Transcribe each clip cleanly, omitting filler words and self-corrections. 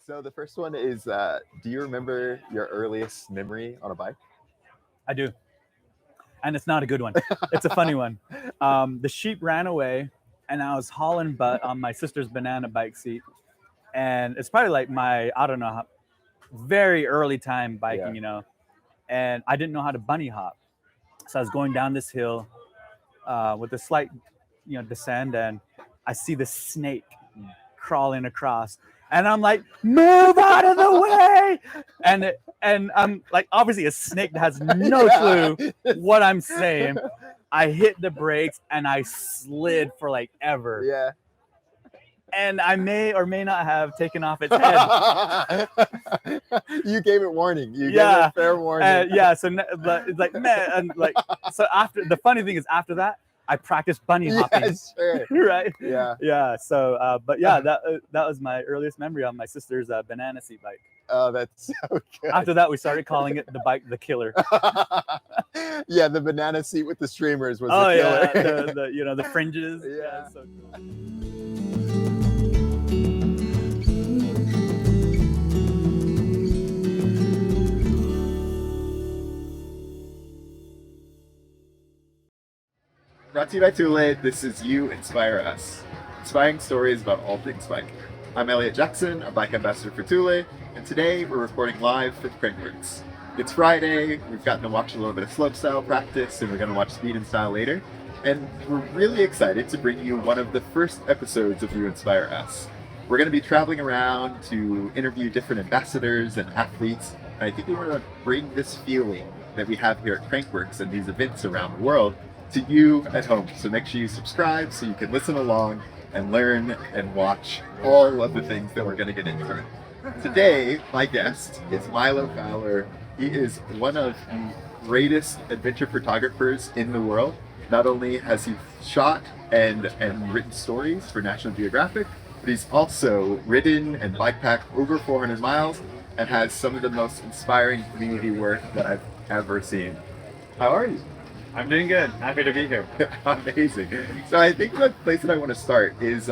So the first one is, do you remember your earliest memory on a bike? I do. And it's not a good one. It's a funny one. The sheep ran away and I was hauling butt on my sister's banana bike seat. And it's probably like my, I don't know, very early time biking, and I didn't know how to bunny hop. So I was going down this hill with a slight, descent, and I see this snake crawling across. And I'm like, move out of the way! And I'm like, obviously a snake that has no clue what I'm saying. I hit the brakes and I slid for like ever. Yeah. And I may or may not have taken off its head. You gave it warning. You gave it fair warning. So it's like, man, and like, so after, the funny thing is after that, I practiced bunny hopping. Yes, sure. Right? Yeah. Yeah. So, but yeah, that was my earliest memory on my sister's banana seat bike. Oh, that's so good. After that, we started calling it the bike, the killer. Yeah, the banana seat with the streamers was the killer. Yeah, the fringes. Yeah. So cool. Brought to you by Thule, this is You Inspire Us. Inspiring stories about all things bike. I'm Eliot Jackson, a bike ambassador for Thule, and today we're recording live from CRANKWORX. It's Friday, we've gotten to watch a little bit of slopestyle practice, and we're going to watch speed and style later. And we're really excited to bring you one of the first episodes of You Inspire Us. We're going to be traveling around to interview different ambassadors and athletes, and I think we want to bring this feeling that we have here at CRANKWORX and these events around the world to you at home. So make sure you subscribe so you can listen along and learn and watch all of the things that we're going to get into. Today, my guest is Mylo Fowler. He is one of the greatest adventure photographers in the world. Not only has he shot and written stories for National Geographic, but he's also ridden and bikepacked over 400 miles and has some of the most inspiring community work that I've ever seen. How are you? I'm doing good. Happy to be here. Amazing. So I think the place that I want to start is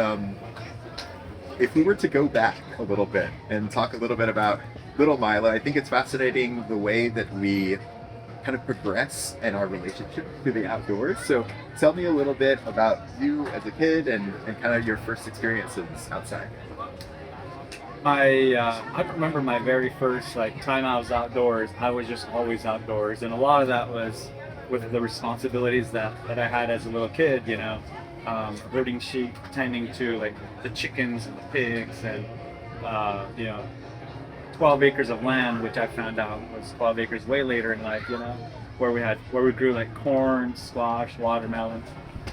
if we were to go back a little bit and talk a little bit about little Milo. I think it's fascinating the way that we kind of progress in our relationship to the outdoors. So tell me a little bit about you as a kid and kind of your first experiences outside. I remember my very first time I was outdoors. I was just always outdoors, and a lot of that was with the responsibilities that I had as a little kid, herding sheep, tending to the chickens and the pigs, and 12 acres of land, which I found out was 12 acres way later in life, where we grew corn, squash, watermelon.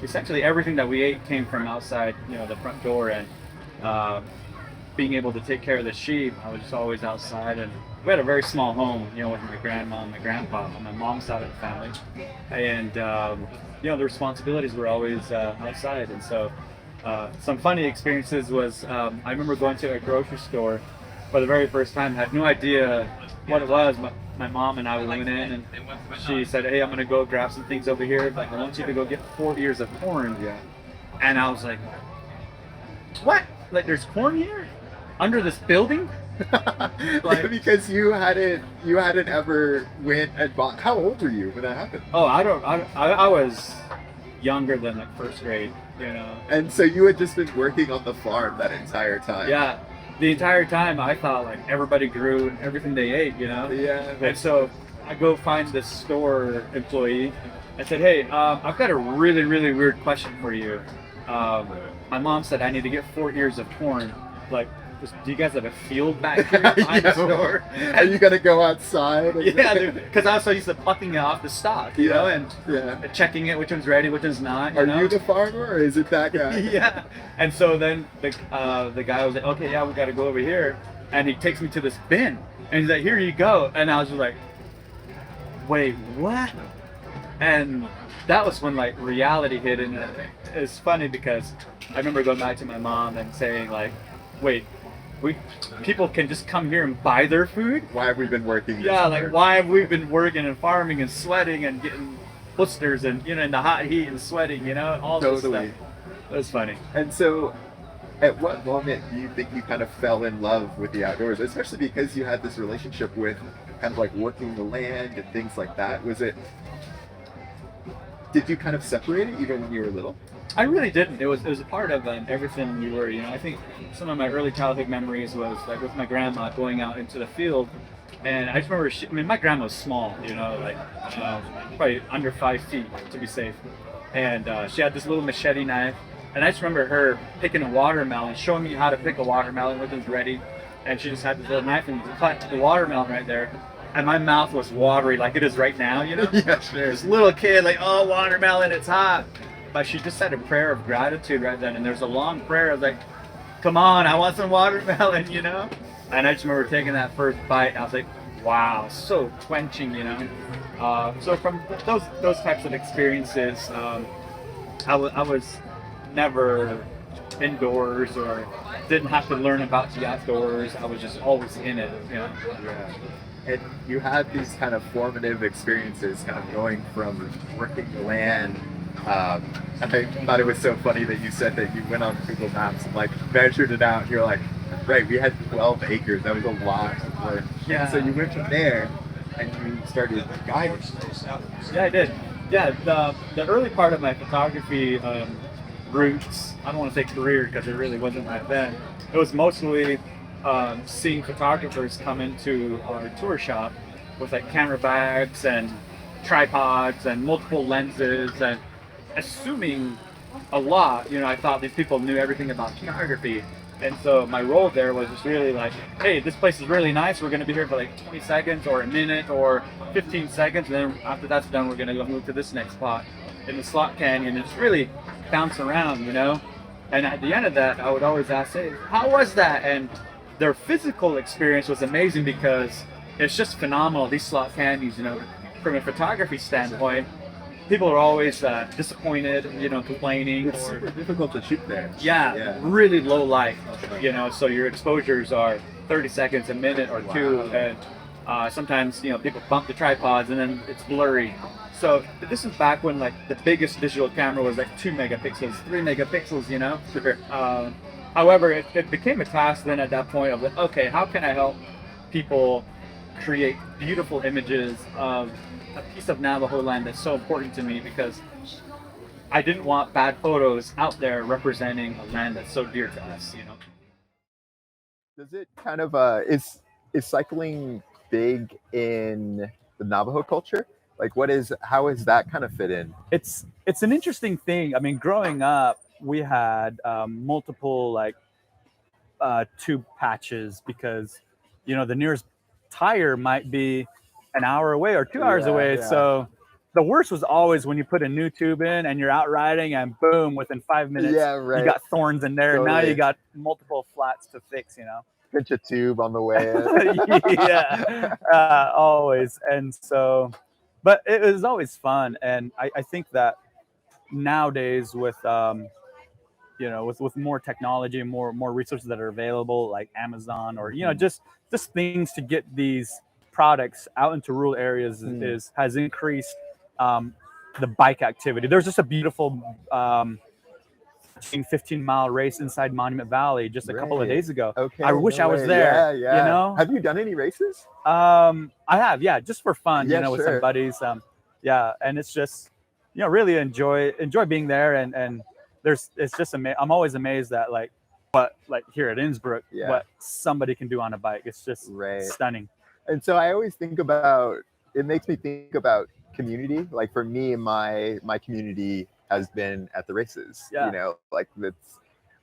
Essentially everything that we ate came from outside, the front door, and being able to take care of the sheep, I was just always outside. And we had a very small home, with my grandma and my grandpa on my mom's side of the family, and the responsibilities were always outside. And so some funny experiences was I remember going to a grocery store for the very first time. Had no idea what it was. My mom and I went in, and she said, "Hey, I'm gonna go grab some things over here. I want you to go get 4 ears of corn." Yeah. And I was like, "What? There's corn here under this building?" Because you hadn't ever went and bought. How old were you when that happened? Oh, I was younger than first grade, And so you had just been working on the farm that entire time. Yeah, the entire time I thought everybody grew and everything they ate, Yeah. And so I go find this store employee. I said, "Hey, I've got a really, really weird question for you. My mom said I need to get 4 ears of corn. Do you guys have a field back here behind the store? Are you gonna go outside?" Yeah, because I was so used to plucking it off the stalk, and checking it, which one's ready, which one's not. Are you the farmer, or is it that guy? Yeah. And so then the guy was like, "Okay, yeah, we got to go over here," and he takes me to this bin, and he's like, "Here you go," and I was just like, "Wait, what?" And that was when reality hit, and it's funny because I remember going back to my mom and saying "Wait, people can just come here and buy their food? Why have we been working? Yeah, why have we been working and farming and sweating and getting blisters and in the hot heat and sweating, all this stuff." It was funny. And so At what moment do you think you kind of fell in love with the outdoors, especially because you had this relationship with kind of like working the land and things like that? Did you kind of separate it even when you were little? I really didn't. It was a part of everything we were. I think some of my early childhood memories was like with my grandma going out into the field, and I just remember. My grandma was small. Like probably under 5 feet to be safe, and she had this little machete knife, and I just remember her picking a watermelon, showing me how to pick a watermelon when it was ready, and she just had this little knife and cut the watermelon right there. And my mouth was watery like it is right now, Yeah, sure. This little kid, like, oh, watermelon, it's hot. But she just said a prayer of gratitude right then. And there's a long prayer. I was like, come on, I want some watermelon, And I just remember taking that first bite. And I was like, wow, so quenching, So from those types of experiences, I was never indoors or didn't have to learn about the outdoors. I was just always in it, Yeah. And you had these kind of formative experiences, kind of going from working the land. I thought it was so funny that you said that you went on Google Maps and like measured it out. And you're like, right, we had 12 acres. That was a lot of work. Yeah. So you went from there and you started guiding. Yeah, I did. Yeah, the early part of my photography roots, I don't want to say career because it really wasn't right then. It was mostly seeing photographers come into our tour shop with like camera bags and tripods and multiple lenses and assuming a lot. I thought these people knew everything about photography. And so my role there was just really like, hey, this place is really nice. We're going to be here for like 20 seconds or a minute or 15 seconds. And then after that's done, we're going to go move to this next spot in the slot canyon. It's really bounce around, And at the end of that, I would always ask, hey, how was that? And their physical experience was amazing because it's just phenomenal. These slot canyons, from a photography standpoint, people are always disappointed, complaining. It's super difficult to shoot there. Yeah, really low light, so your exposures are 30 seconds, a minute or two, and sometimes, people bump the tripods and then it's blurry. So this is back when like the biggest digital camera was like 2 megapixels, 3 megapixels, However, it became a task then at that point of like, okay, how can I help people create beautiful images of a piece of Navajo land that's so important to me, because I didn't want bad photos out there representing a land that's so dear to us, Does it kind of is cycling big in the Navajo culture? Like how is that kind of fit in? It's an interesting thing. I mean, growing up, we had multiple like tube patches because the nearest tire might be an hour away or 2 hours away. Yeah. So the worst was always when you put a new tube in and you're out riding and boom, within 5 minutes, you got thorns in there. Totally. Now you got multiple flats to fix, Pinch a tube on the way in. Yeah, always. And so, but it was always fun. And I think that nowadays with, with more technology and more resources that are available, like Amazon or, just things to get these products out into rural areas has increased the bike activity. There's just a beautiful 15-mile race inside Monument Valley just a couple of days ago. Okay, I wish I was there. Yeah. Have you done any races? I have, yeah, just for fun, with sure. some buddies. And it's just, really enjoy being there, and it's just I'm always amazed at what here at Innsbruck, what somebody can do on a bike. It's just stunning. And so I always think about, it makes me think about community. Like for me, my community has been at the races. Like it's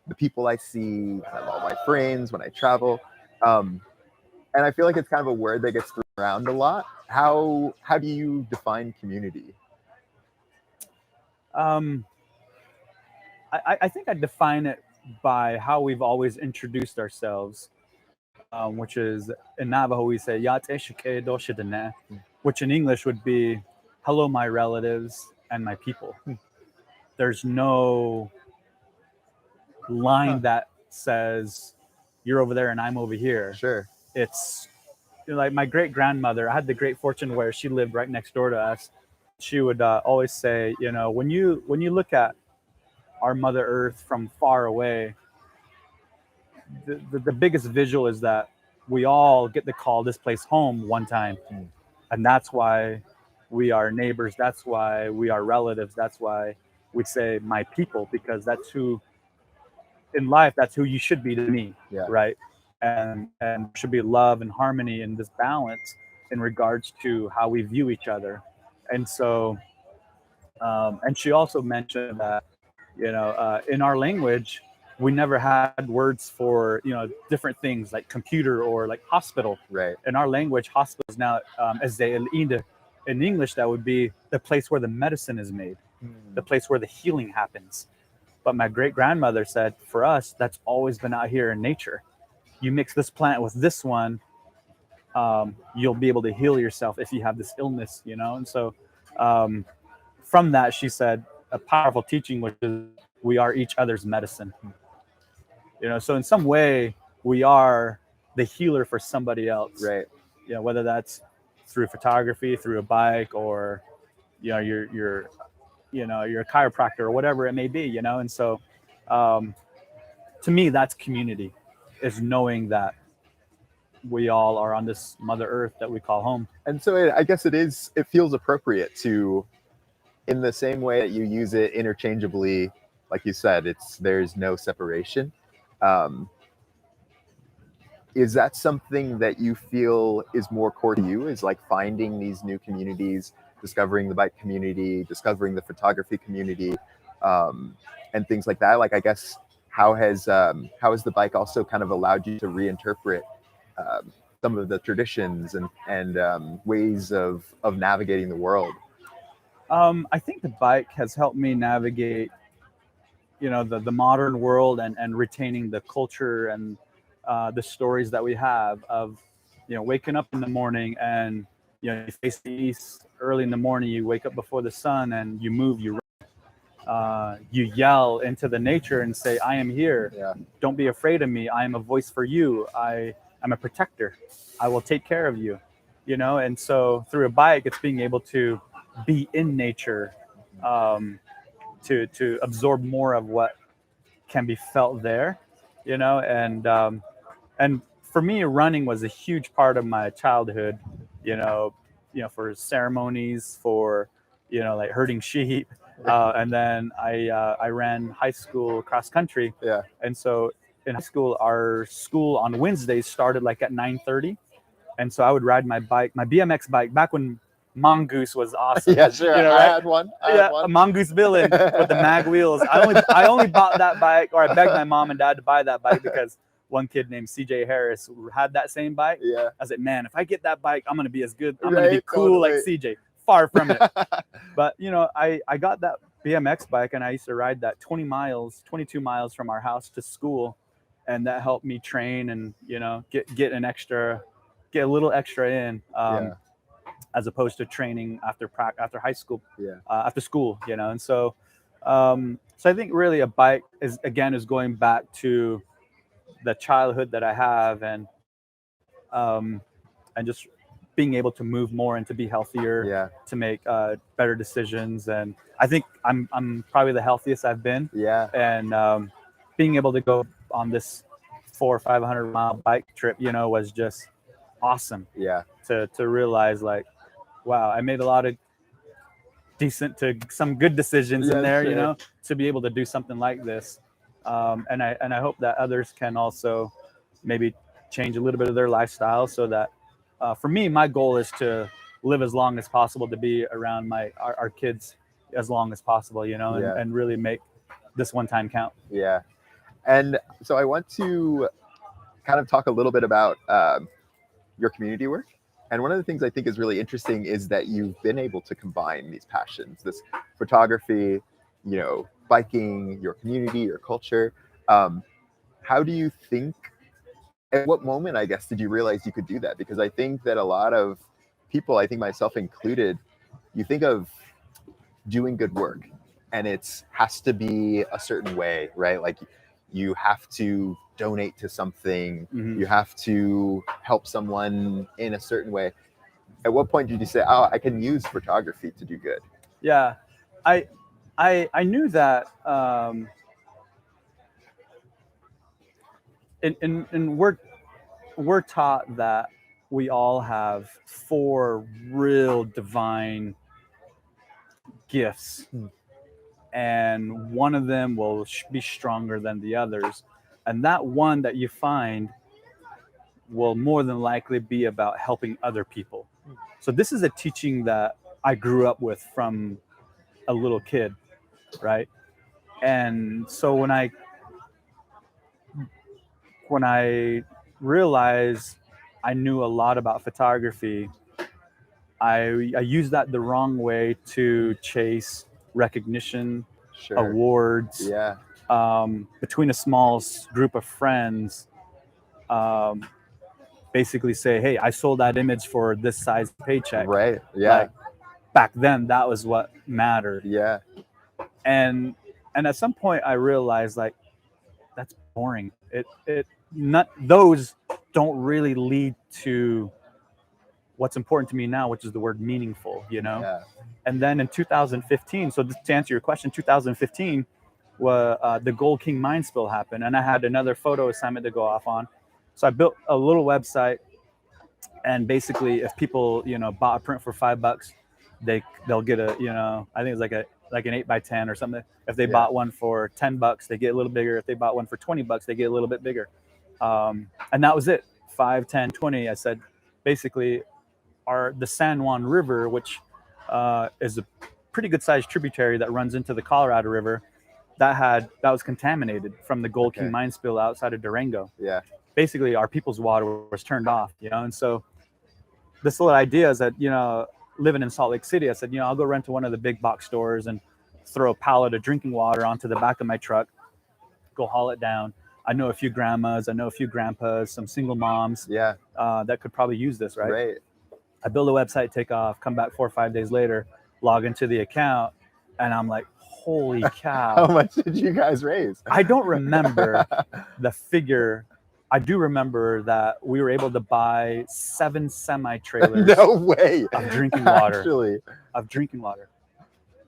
the people I see, all my friends when I travel. And I feel like it's kind of a word that gets thrown around a lot. How do you define community? I think I define it by how we've always introduced ourselves, which is in Navajo we say "Yat eshike doshidene," which in English would be "Hello, my relatives and my people." There's no line that says you're over there and I'm over here. Sure. It's like my great grandmother. I had the great fortune where she lived right next door to us. She would always say, when you look at our Mother Earth from far away, the biggest visual is that we all get to call this place home one time. And that's why we are neighbors. That's why we are relatives. That's why we say my people, because that's who in life, that's who you should be to me. Yeah. Right. And should be love and harmony and this balance in regards to how we view each other. And so, and she also mentioned that, in our language, we never had words for, different things like computer or like hospital. Right. In our language, hospital is now, as they in English, that would be the place where the medicine is made, the place where the healing happens. But my great grandmother said, for us, that's always been out here in nature. You mix this plant with this one, you'll be able to heal yourself if you have this illness, And so from that, she said, a powerful teaching, which is we are each other's medicine. So in some way, we are the healer for somebody else. Right. Whether that's through photography, through a bike, or you're a chiropractor or whatever it may be. And so to me, that's community, is knowing that we all are on this Mother Earth that we call home. And so I guess it feels appropriate to, in the same way that you use it interchangeably, like you said, there's no separation. Is that something that you feel is more core to you, is like finding these new communities, discovering the bike community, discovering the photography community, and things like that? Like, I guess, how has the bike also kind of allowed you to reinterpret some of the traditions and ways of navigating the world? I think the bike has helped me navigate, the modern world and retaining the culture and the stories that we have of, waking up in the morning and, you face the east early in the morning, you wake up before the sun and you move, you yell into the nature and say, I am here. Yeah. Don't be afraid of me. I am a voice for you. I'm a protector. I will take care of you, And so through a bike, it's being able to be in nature, to absorb more of what can be felt there, and for me, running was a huge part of my childhood, for ceremonies, for, like herding sheep. And then I ran high school cross country. Yeah. And so in high school, our school on Wednesdays started like at 9:30. And so I would ride my BMX bike back when Mongoose was awesome. Yeah, sure. Right? I had one. A Mongoose villain with the mag wheels. I only bought that bike, or I begged my mom and dad to buy that bike because one kid named CJ Harris had that same bike. Yeah. I said, man, if I get that bike, I'm going to be as good. I'm going to be cool totally. like CJ. Far from it. But, I got that BMX bike and I used to ride that 22 miles from our house to school. And that helped me train and, get a little extra in, as opposed to training after high school, after school, And so, so I think really a bike is going back to the childhood that I have, and just being able to move more and to be healthier, to make better decisions. And I think I'm probably the healthiest I've been. Yeah. And being able to go on this 400 or 500 mile bike trip, was just awesome. Yeah. To realize like, wow, I made a lot of decent to some good decisions in there, sure. To be able to do something like this. And I hope that others can also maybe change a little bit of their lifestyle, so that for me, my goal is to live as long as possible, to be around our kids as long as possible, and really make this one time count. Yeah. And so I want to kind of talk a little bit about your community work. And one of the things I think is really interesting is that you've been able to combine these passions, this photography, biking, your community, your culture. How do you think, at what moment, I guess, did you realize you could do that? Because I think that a lot of people, I think myself included, you think of doing good work and it has to be a certain way, right? Like you have to donate to something, you have to help someone in a certain way. At what point did you say, oh, I can use photography to do good? Yeah, I knew that and we're taught that we all have 4 real divine gifts, and one of them will be stronger than the others, and that one that you find will more than likely be about helping other people. So this is a teaching that I grew up with from a little kid, right? And so when I realized I knew a lot about photography, I used that the wrong way to chase recognition, Sure. awards, Yeah. between a small group of friends. Basically say, hey, I sold that image for this size paycheck. Right. Yeah. Like, back then, that was what mattered. Yeah. And at some point, I realized, like, that's boring. Not those don't really lead to what's important to me now, which is the word meaningful, you know? Yeah. And then in 2015, so to answer your question, 2015, the Gold King mine spill happened, and I had another photo assignment to go off on. So I built a little website, and basically, if people, you know, bought a print for $5, they'll get a, you know, I think it's like an 8x10 or something. If they bought one for $10, they get a little bigger. If they bought one for $20, they get a little bit bigger. And that was it. 5, 10, 20. I said, basically, the San Juan River, which is a pretty good sized tributary that runs into the Colorado River, that was contaminated from the Gold King mine spill outside of Durango. Yeah. Basically, our people's water was turned off, you know. And so this little idea is that, you know, living in Salt Lake City, I said, you know, I'll go rent to one of the big box stores and throw a pallet of drinking water onto the back of my truck, go haul it down. I know a few grandmas, I know a few grandpas, some single moms that could probably use this, right? Right. I build a website, take off, come back 4 or 5 days later, log into the account, and I'm like, holy cow. How much did you guys raise? I don't remember the figure. I do remember that we were able to buy 7 semi-trailers No way. of drinking water. Actually. Of drinking water.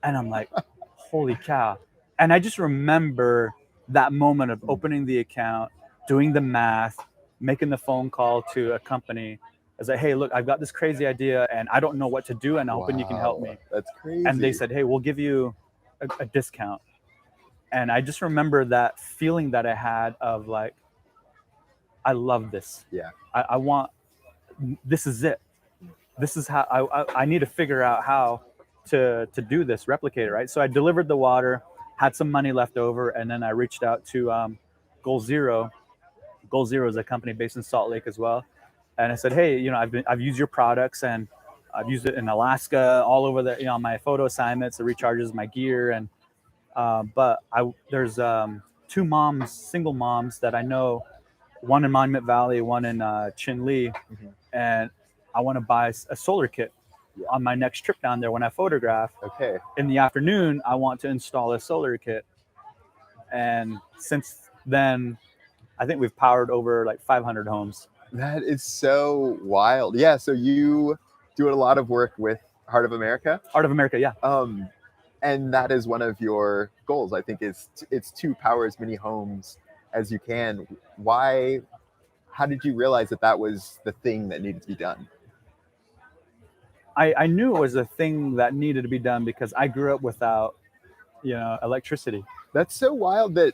And I'm like, holy cow. And I just remember that moment of opening the account, doing the math, making the phone call to a company. I was like, hey, look, I've got this crazy idea and I don't know what to do, and I'm hoping you can help me. That's crazy. And they said, hey, we'll give you a discount. And I just remember that feeling that I had of like, I love this. Yeah. I want, this is it. This is how I need to figure out how to do this, replicate it, right? So I delivered the water, had some money left over, and then I reached out to Goal Zero. Goal Zero is a company based in Salt Lake as well. And I said, hey, you know, I've used your products, and I've used it in Alaska, all over the, you know, my photo assignments. It recharges my gear, and but there's 2 moms, single moms that I know, one in Monument Valley, one in Chinle, and I want to buy a solar kit on my next trip down there when I photograph. Okay. In the afternoon, I want to install a solar kit, and since then, I think we've powered over like 500 homes. That is so wild. Yeah. So you do a lot of work with Heart of America. Heart of America, yeah. And that is one of your goals, I think, is it's to power as many homes as you can. Why? How did you realize that was the thing that needed to be done? I knew it was a thing that needed to be done because I grew up without, you know, electricity. That's so wild that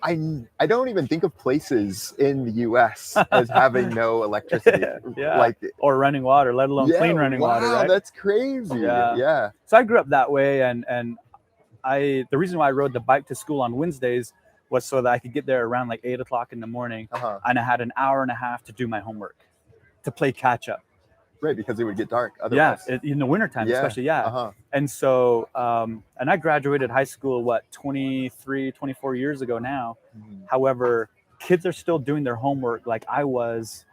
I don't even think of places in the U.S. as having no electricity, like or running water, let alone clean running water. Right? That's crazy. Yeah. So I grew up that way, and the reason why I rode the bike to school on Wednesdays was so that I could get there around like 8 o'clock in the morning, and I had an hour and a half to do my homework, to play catch up. Right, because it would get dark otherwise. Yeah, in the wintertime, especially, And so, and I graduated high school, 23, 24 years ago now. However, kids are still doing their homework like I was,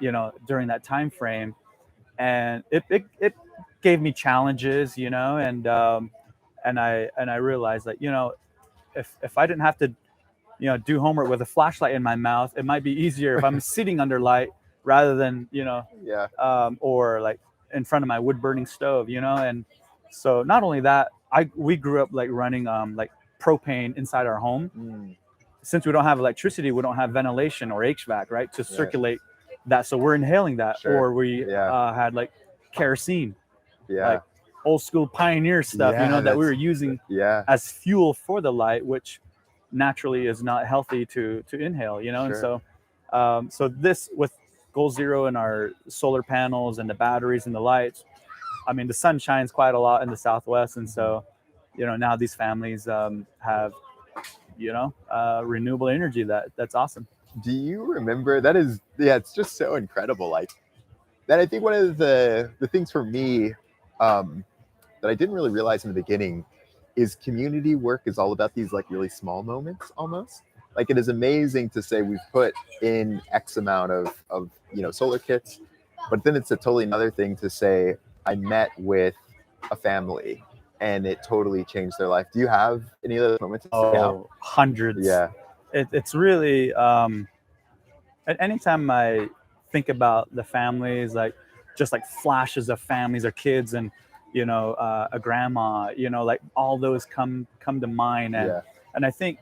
you know, during that time frame. And it gave me challenges, you know, and I realized that, you know, if I didn't have to, you know, do homework with a flashlight in my mouth, it might be easier if I'm sitting under light rather than, you know, or like in front of my wood burning stove, you know. And so not only that, we grew up like running like propane inside our home. since we don't have electricity, we don't have ventilation or HVAC, right, to circulate that. So we're inhaling that. Sure. Or we Yeah. had like kerosene, Yeah. like old school pioneer stuff, Yeah, you know, that we were that's- using Yeah. as fuel for the light, which naturally is not healthy to inhale, you know. And Sure. so this, with Goal Zero and our solar panels and the batteries and the lights, I mean, the sun shines quite a lot in the Southwest, and so, you know, now these families have, you know, renewable energy. That's awesome. Do you remember, that is, yeah, it's just so incredible. Like that, I think one of the things for me that I didn't really realize in the beginning is community work is all about these like really small moments almost. Like it is amazing to say we've put in X amount of you know, solar kits, but then it's a totally another thing to say I met with a family and it totally changed their life. Do you have any of those moments? Hundreds. Yeah. It's really anytime I think about the families, like just like flashes of families or kids, and you know, a grandma, you know, like all those come to mind. And I think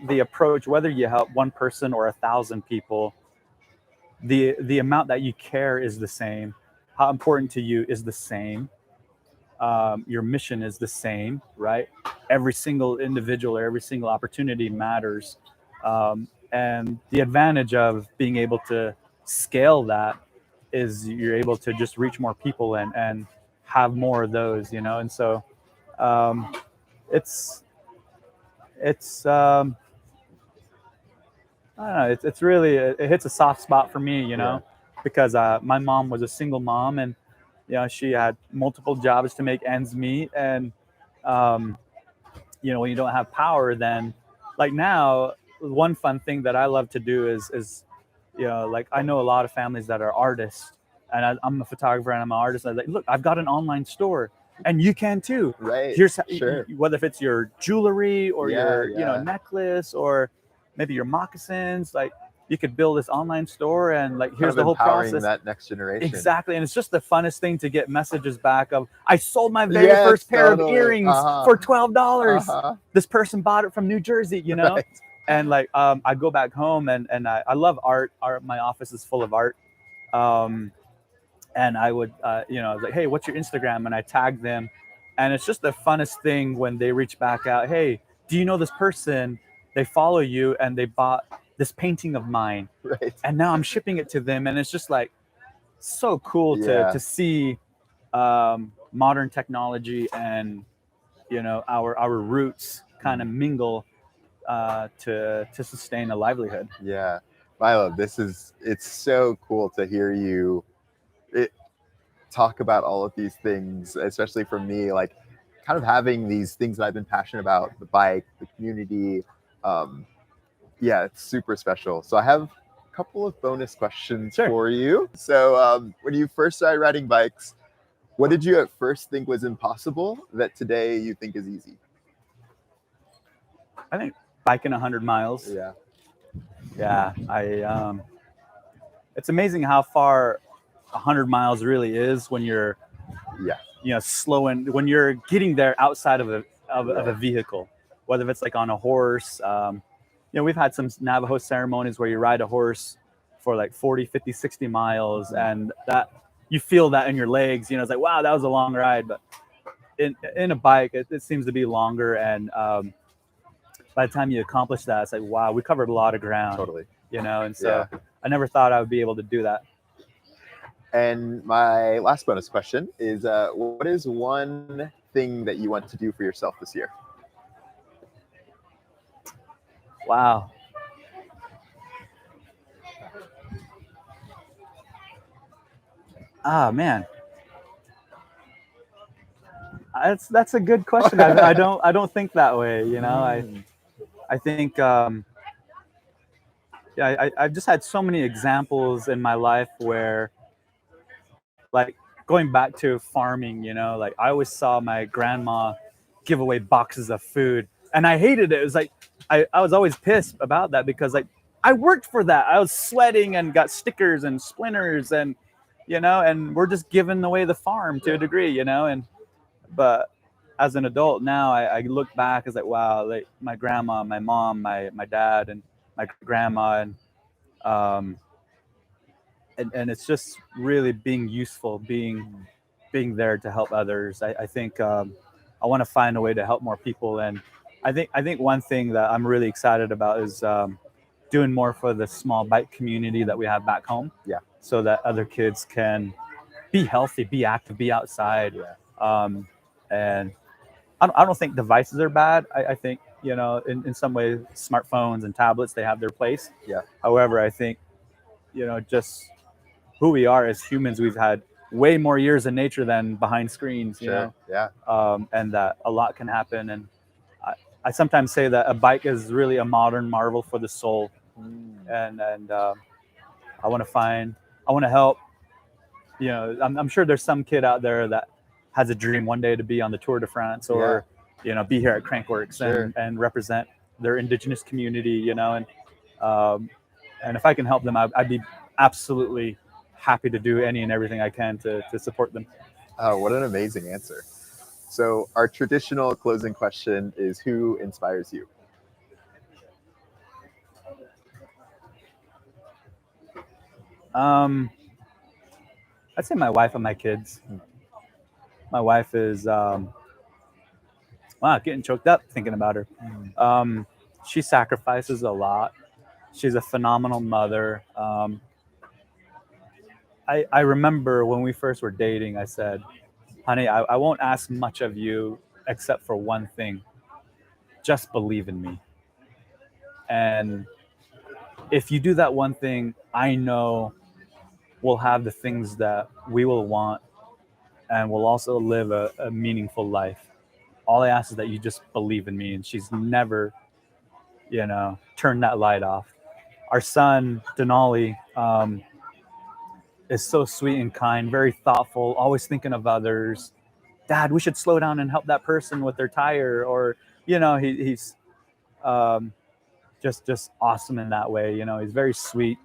the approach, whether you help one person or 1,000 people, the amount that you care is the same. How important to you is the same. Your mission is the same, right? Every single individual or every single opportunity matters. And the advantage of being able to scale that is you're able to just reach more people and have more of those, you know. And so it's I don't know, it's really, it hits a soft spot for me, you know, because my mom was a single mom, and you know, she had multiple jobs to make ends meet. And you know, when you don't have power, then like now, one fun thing that I love to do is you know, like I know a lot of families that are artists, and I'm a photographer and I'm an artist. And I'm like, look, I've got an online store, and you can too. Right. Here's how, Sure. whether if it's your jewelry or your you know, Yeah. necklace, or maybe your moccasins, like you could build this online store, and like here's the whole empowering process. that next generation. Exactly. And it's just the funnest thing to get messages back of, I sold my very first pair of earrings for $12. This person bought it from New Jersey, you know. Right. And like I go back home, and I love art. My office is full of art. And I would you know, like, hey, what's your Instagram? And I tag them, and it's just the funnest thing when they reach back out. Hey, do you know this person? They follow you, and they bought this painting of mine, Right. and now I'm shipping it to them. And it's just like so cool to see modern technology and, you know, our roots kind of mingle to sustain a livelihood. Yeah. Milo, it's so cool to hear you talk about all of these things, especially for me, like kind of having these things that I've been passionate about, the bike, the community. Yeah, it's super special. So I have a couple of bonus questions for you. So when you first started riding bikes, what did you at first think was impossible that today you think is easy? I think biking 100 miles. Yeah. It's amazing how far 100 miles really is when you're you know, slowing, when you're getting there outside of a vehicle, whether it's like on a horse. You know, we've had some Navajo ceremonies where you ride a horse for like 40, 50, 60 miles, and that you feel that in your legs. You know, it's like, wow, that was a long ride. But in a bike, it seems to be longer. And by the time you accomplish that, it's like, wow, we covered a lot of ground. Totally. You know, and so I never thought I would be able to do that. And my last bonus question is, what is one thing that you want to do for yourself this year? Wow. Ah, man. That's a good question. I don't think that way, you know. I think I've just had so many examples in my life where, like, going back to farming, you know, like I always saw my grandma give away boxes of food, and I hated it. It was like I was always pissed about that, because like I worked for that. I was sweating and got stickers and splinters, and you know, and we're just giving away the farm to a degree, you know. But as an adult now, I look back, it's like, wow, like my grandma, my mom, my dad, and my grandma, and it's just really being useful, being there to help others. I think I want to find a way to help more people, and I think one thing that I'm really excited about is doing more for the small bike community that we have back home. Yeah. So that other kids can be healthy, be active, be outside. Yeah. And I don't think devices are bad. I think, you know, in some ways, smartphones and tablets, they have their place. Yeah. However, I think, you know, just who we are as humans, we've had way more years in nature than behind screens, you know? Yeah. And that a lot can happen. And I sometimes say that a bike is really a modern marvel for the soul. And I want to help. You know, I'm sure there's some kid out there that has a dream one day to be on the Tour de France or, you know, be here at KrankWORX and represent their indigenous community, you know, and if I can help them, I'd be absolutely happy to do any and everything I can to support them. Oh, what an amazing answer. So our traditional closing question is, who inspires you? I'd say my wife and my kids. My wife is, wow, getting choked up thinking about her. She sacrifices a lot. She's a phenomenal mother. I remember when we first were dating, I said, honey, I won't ask much of you except for one thing. Just believe in me. And if you do that one thing, I know we'll have the things that we will want, and we'll also live a meaningful life. All I ask is that you just believe in me. And she's never, you know, turned that light off. Our son, Denali, is so sweet and kind, very thoughtful, always thinking of others. Dad, we should slow down and help that person with their tire. Or, you know, he's just awesome in that way. You know, he's very sweet.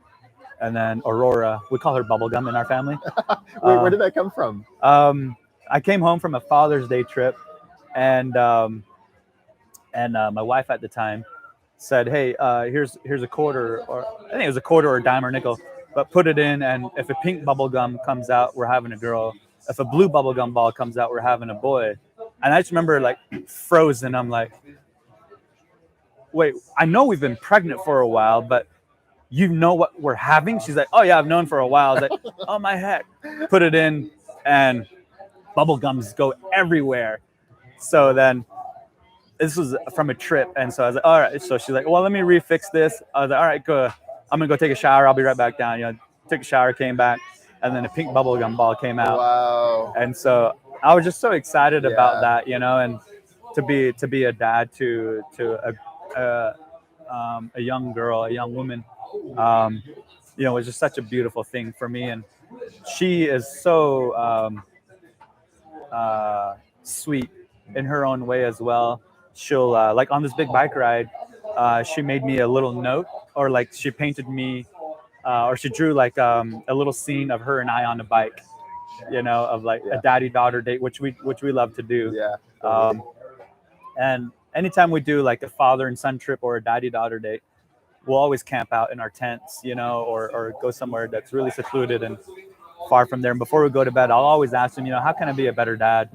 And then Aurora, we call her Bubblegum in our family. Where did that come from? I came home from a Father's Day trip, and my wife at the time said, "Hey, here's a quarter, or I think it was a quarter or a dime or nickel, but put it in, and if a pink bubblegum comes out, we're having a girl. If a blue bubblegum ball comes out, we're having a boy." And I just remember like frozen. I'm like, wait, I know we've been pregnant for a while, but you know what we're having? She's like, oh yeah, I've known for a while. I was like, oh my heck. Put it in, and bubble gums go everywhere. So then this was from a trip, and so I was like, all right. So she's like, well, let me refix this. I was like, all right, go. I'm gonna go take a shower. I'll be right back down. You know, took a shower, came back, and then a pink bubblegum ball came out. Wow. And so I was just so excited about that, you know, and to be a dad to a young girl, a young woman, you know, was just such a beautiful thing for me. And she is so sweet in her own way as well. She'll like on this big bike ride, she made me a little note, or like she painted me, or she drew like a little scene of her and I on a bike, you know, of like a daddy-daughter date, which we love to do. Yeah. And anytime we do like a father and son trip or a daddy-daughter date, we'll always camp out in our tents, you know, or go somewhere that's really secluded and far from there. And before we go to bed, I'll always ask them, you know, how can I be a better dad?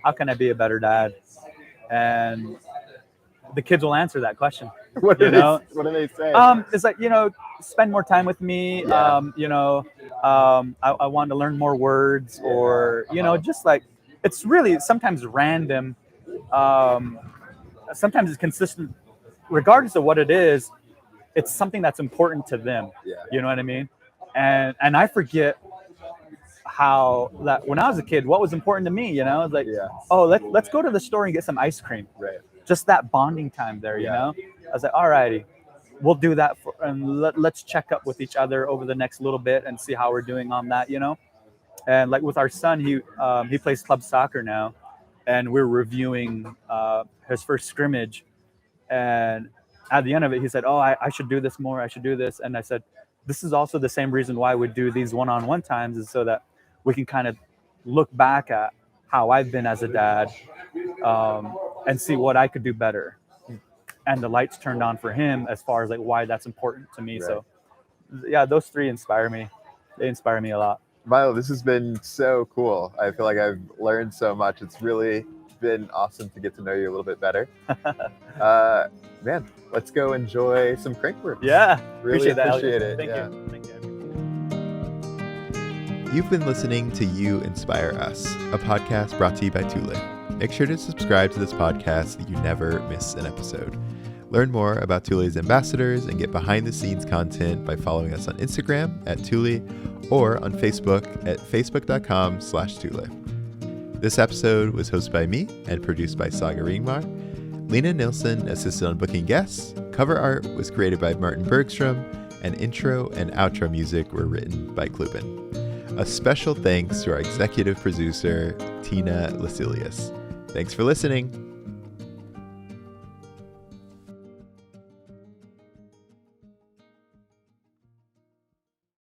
How can I be a better dad? And the kids will answer that question. What do they say? It's like, you know, spend more time with me. You know, I want to learn more words, or, you know, just like, it's really sometimes random. Sometimes it's consistent, regardless of what it is. It's something that's important to them. Yeah. You know what I mean? And I forget how that when I was a kid, what was important to me, you know, it's like, oh, let's go to the store and get some ice cream. Right. Just that bonding time there, you know? I was like, all righty, we'll do that and let's check up with each other over the next little bit and see how we're doing on that, you know? And like with our son, he plays club soccer now, and we're reviewing his first scrimmage, and at the end of it, he said, oh, I should do this more. I should do this. And I said, this is also the same reason why we do these one-on-one times, is so that we can kind of look back at how I've been as a dad and see what I could do better. And the lights turned on for him as far as like why that's important to me. Right. So yeah, those three inspire me. They inspire me a lot. Milo, this has been so cool. I feel like I've learned so much. It's really been awesome to get to know you a little bit better. Man, let's go enjoy some Crankworks. Yeah, Really that, appreciate Eliot. it. Thank Yeah. you. Thank you. You've been listening to You Inspire Us, a podcast brought to you by Thule. Make sure to subscribe to this podcast so that you never miss an episode. Learn more about Thule's ambassadors and get behind-the-scenes content by following us on Instagram at Thule or on Facebook at facebook.com/Thule. This episode was hosted by me and produced by Saga Ringmar. Lena Nilsson assisted on booking guests. Cover art was created by Martin Bergström, and intro and outro music were written by KlubbN. A special thanks to our executive producer, Tina Liselius. Thanks for listening.